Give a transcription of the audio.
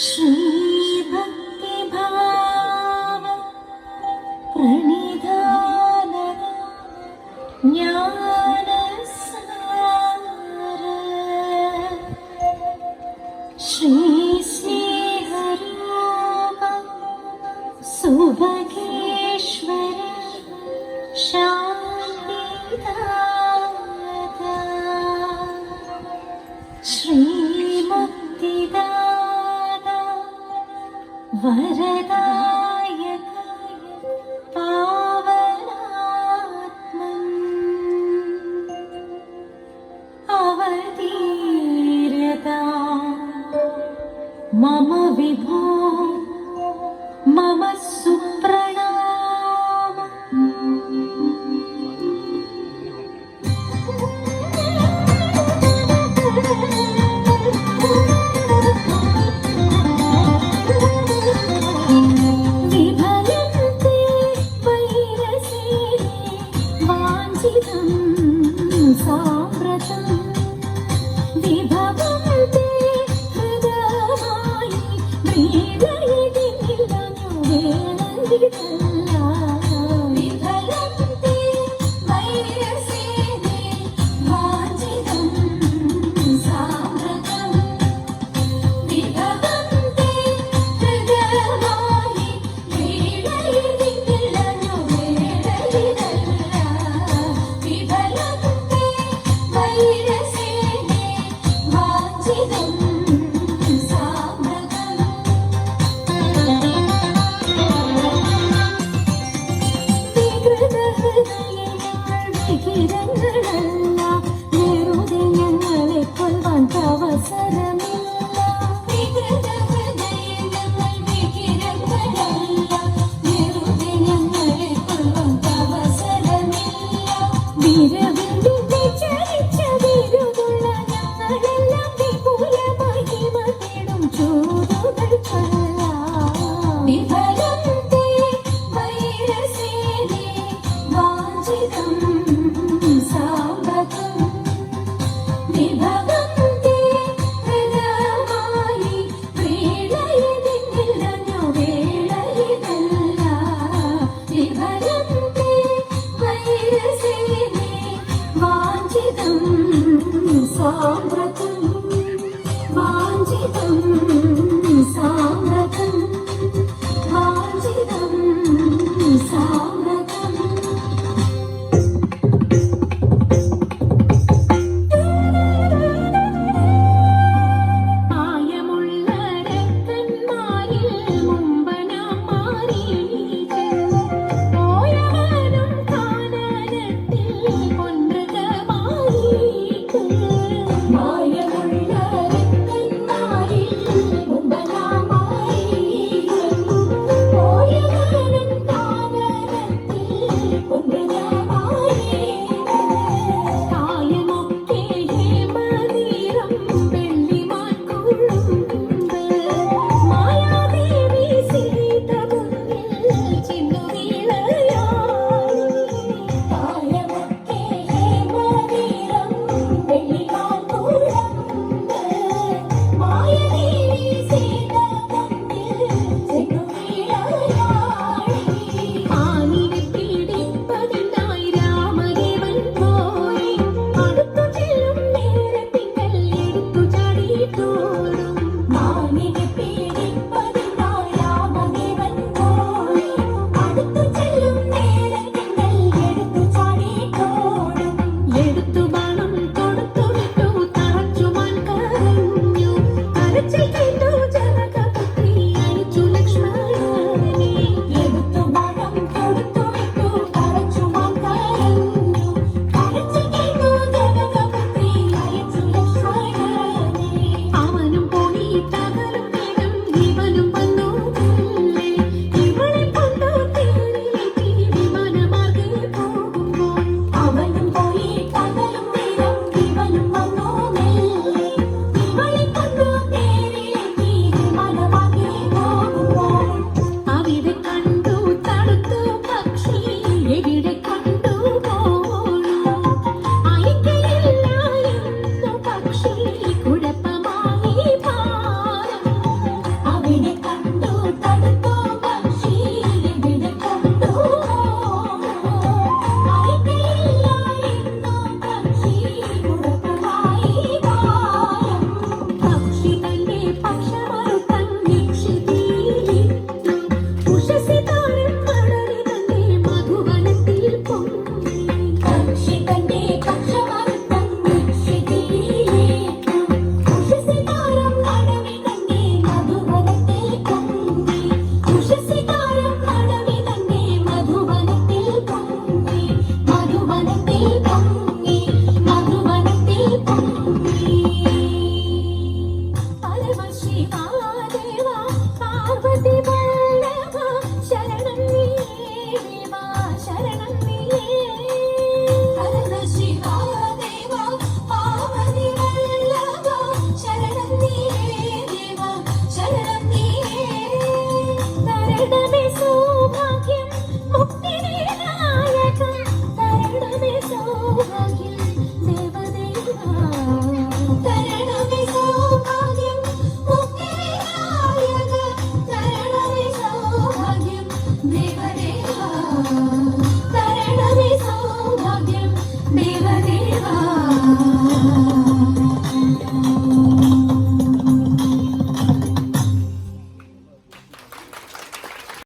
ശ്രീഭക്തിഭാവ പ്രണിധാന ജ്ഞാനസാര ശ്രീസ്നേഹരൂപ സുഭഗേശ്വര ശാന്തിദാത ശ്രീമുക്തിദാത വരദായക പാവനാത്മൻ അവതീര്യതാ മമ വിഭോ മമ സുപ്രണാമ വിഭജന്തി വൈരസേനെ വാഞ്ചിതം സാമ്പ്രതം വിഭവന്തി ഹൃദയമായി ബ്രീഡയതിനിലനു വേളനിതല്ല വിഭജന്തി വൈരസേനെ വാഞ്ചിതം സാമ്പ്രതം വിഭവന്തി ഹൃദയമായി ബ്രീഡയതിനിലനു വേളനിതല്ല വിഭജന്തി വൈരസേനെ വാഞ്ചിതം സാമ്പ്രതം വികൃതഹൃദയങ്ങൾ വികിരങ്ങളല്ല വെറുതെ ഞങ്ങളെ കൊല്ലുവാൻ അവസരമില്ല വികൃതഹൃദയങ്ങൾ വികിരങ്ങളല്ല വെറുതെ ഞങ്ങളെ കൊല്ലുവാൻ അവസരമില്ല വിരവിന്റെ വിചരിച്ച വിരുതുള്ള ഞങ്ങളെല്ലാം വിപുലമായി ഹിമത്തിടും ചൂടുകൾ ചൊല്ലാം വിഫലന്തി വൈരസേനെ വാഞ്ചിതം സാമ്പ്രതം വിഭവന്തി ഹൃദയമായി പ്രീണയതിനിലനു വേളയിതല്ല വിഭജന്തി വൈരസേനെ വാഞ്ചിതം സാമ്പ്രതം വാഞ്ചിതം സാമ്പ്രതം വാഞ്ചിതം സാമ്പ്രതം പ്രായമുള്ള രക്തന്മാരിൽ മുമ്പനാം മാറിയെണീറ്റ് പോയവനും കാനനത്തിൽ പൊൻമൃഗമായിട്ട് പ്രായമുള്ള രക്തന്മാരിൽ മുമ്പനാം മാറിയെണീറ്റ് പോയവനും കാനനത്തിൽ പൊൻമൃഗമായിട്ട് കായമൊക്കെ ഹേമനീരം വെള്ളിമാൻകുഴുമ്പ് മായാദേവി സീത മുന്നിൽ ചിന്നുവീണയായി കായമൊക്കെ ഹേമനീരം വെള്ളിമാൻകുഴുമ്പ് മായാദേവി സീത മുന്നിൽ ചിന്നുവീണയായി ആനിനെ പീഡിപ്പതിനായി രാമദേവൻ പോയി അടുത്തു ചെല്ലും നേരത്തിങ്കൽ എടുത്തു ചാടിയിട്ടു